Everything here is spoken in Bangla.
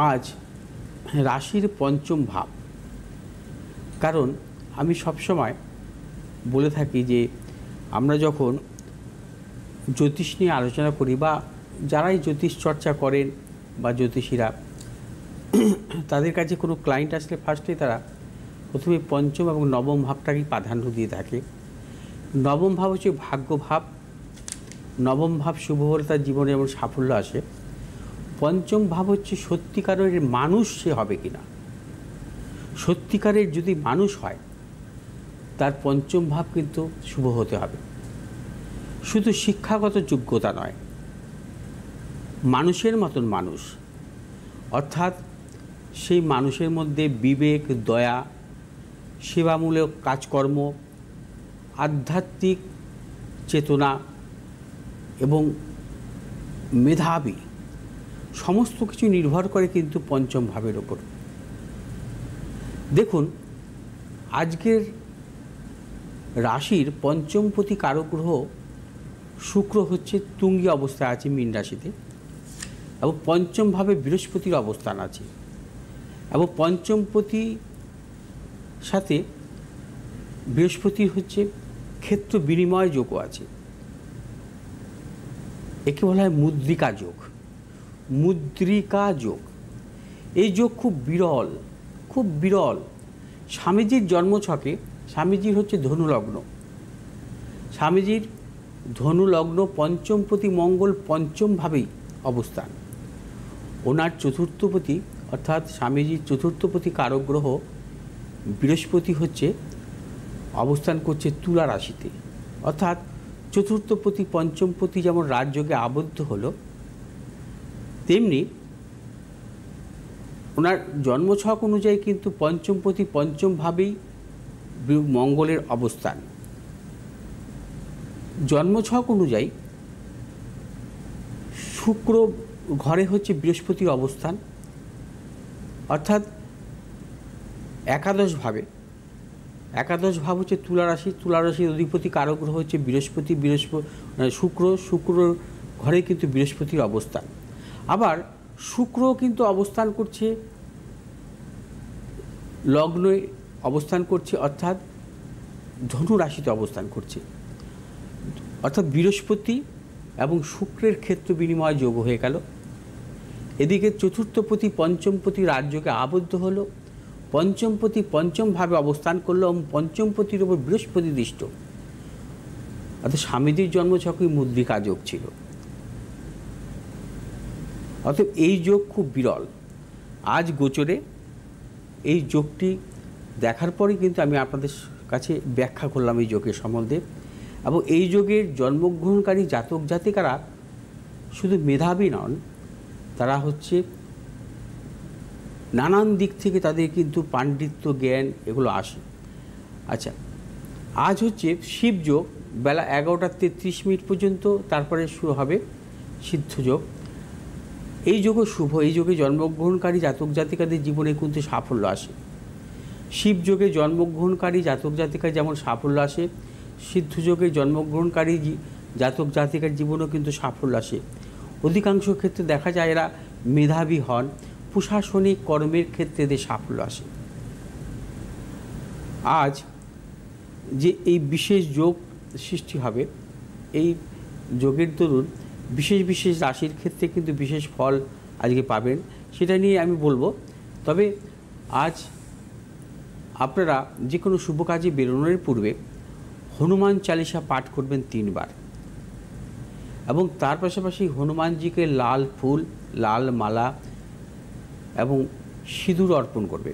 আজ রাশির পঞ্চম ভাব। কারণ আমি সবসময় বলে থাকি যে আমরা যখন জ্যোতিষ নিয়ে আলোচনা করি বা যারাই জ্যোতিষ চর্চা করেন বা জ্যোতিষীরা, তাদের কাছে কোনো ক্লায়েন্ট আসলে ফার্স্টেই তারা প্রথমে পঞ্চম এবং নবম ভাবটাকেই প্রাধান্য দিয়ে থাকে। নবম ভাব হচ্ছে ভাগ্য ভাব। নবম ভাব শুভ হলে তার জীবনে যেমন সাফল্য আসে। পঞ্চম ভাব হচ্ছে সত্যিকারের মানুষ সে হবে কিনা। সত্যিকারের যদি মানুষ হয় তার পঞ্চম ভাব কিন্তু শুভ হতে হবে। শুধু শিক্ষাগত যোগ্যতা নয়, মানুষের মতন মানুষ, অর্থাৎ সেই মানুষের মধ্যে বিবেক, দয়া, সেবামূলক কাজকর্ম, আধ্যাত্মিক চেতনা এবং মেধাবী সমস্ত কিছু নির্ভর করে কিন্তু পঞ্চম ভাবের ওপর। দেখুন, আজকের রাশির পঞ্চমপতি কারক গ্রহ শুক্র হচ্ছে তুঙ্গি অবস্থায় আছে মীন রাশিতে, এবং পঞ্চম ভাবে বৃহস্পতির অবস্থান আছে, এবং পঞ্চমপতি সাথে বৃহস্পতির হচ্ছে ক্ষেত্র বিনিময় যোগও আছে। একে বলা হয় মুদ্রিকা যোগ। মুদ্রিকা যোগ, এই যোগ খুব বিরল, খুব বিরল। স্বামীজির জন্মছকে, স্বামীজির হচ্ছে ধনুলগ্ন, স্বামীজির ধনুলগ্ন, পঞ্চমপতি মঙ্গল পঞ্চমভাবেই অবস্থান। ওনার চতুর্থপতি অর্থাৎ স্বামীজির চতুর্থপতি কারক গ্রহ বৃহস্পতি হচ্ছে অবস্থান করছে তুলা রাশিতে। অর্থাৎ চতুর্থপতি পঞ্চমপতি যেমন রাজযোগে আবদ্ধ হলো, তেমনি ওনার জন্মছক অনুযায়ী কিন্তু পঞ্চমপতি পঞ্চমভাবেই মঙ্গলের অবস্থান। জন্মছক অনুযায়ী শুক্র ঘরে হচ্ছে বৃহস্পতির অবস্থান, অর্থাৎ একাদশ ভাবে। একাদশ ভাব হচ্ছে তুলা রাশি, তুলা রাশির অধিপতি কারক গ্রহ হচ্ছে বৃহস্পতি, শুক্র ঘরে কিন্তু বৃহস্পতির অবস্থান। আবার শুক্র কিন্তু অবস্থান করছে লগ্নে অবস্থান করছে, অর্থাৎ ধনু রাশিতে অবস্থান করছে। অর্থাৎ বৃহস্পতি এবং শুক্রের ক্ষেত্র বিনিময় যোগ হয়ে গেল। এদিকে চতুর্থপতি পঞ্চমপতি রাজযোগে আবদ্ধ হলো, পঞ্চমপতি পঞ্চমভাবে অবস্থান করলো এবং পঞ্চমপতির ওপর বৃহস্পতি দৃষ্ট। অর্থাৎ স্বামীজির জন্মছকই মুদ্রিকা যোগ ছিল। অর্থাৎ এই যোগ খুব বিরল। আজ গোচরে এই যোগটি দেখার পরেই কিন্তু আমি আপনাদের কাছে ব্যাখ্যা করলাম এই যোগের সম্বন্ধে। এবং এই যোগের জন্মগ্রহণকারী জাতক জাতিকারা শুধু মেধাবী নন, তারা হচ্ছে নানান দিক থেকে তাদের কিন্তু পাণ্ডিত্য, জ্ঞান এগুলো আসে। আচ্ছা, আজ হচ্ছে শিবযোগ, বেলা 11:33 পর্যন্ত, তারপরে শুরু হবে সিদ্ধযোগ। এই যোগও শুভ। এই যোগে জন্মগ্রহণকারী জাতক জাতিকাদের জীবনে কিন্তু সাফল্য আসে। শিবযোগে জন্মগ্রহণকারী জাতক জাতিকার যেমন সাফল্য আসে, সিদ্ধযোগে জন্মগ্রহণকারী জাতক জাতিকার জীবনেও কিন্তু সাফল্য আসে। অধিকাংশ ক্ষেত্রে দেখা যায় এরা মেধাবী হন, প্রশাসনিক কর্মের ক্ষেত্রে এদের সাফল্য আসে। আজ যে এই বিশেষ যোগ সৃষ্টি হবে, এই যোগের দরুন বিশেষ বিশেষ রাশির ক্ষেত্রে কিন্তু বিশেষ ফল আজকে পাবেন, সেটা নিয়ে আমি বলবো। তবে আজ আপনারা যে কোনো শুভ কাজে বেরোনোর পূর্বে হনুমান চালিসা পাঠ করবেন 3 বার, এবং তার পাশাপাশি হনুমানজিকে লাল ফুল, লাল মালা এবং সিঁদুর অর্পণ করবে।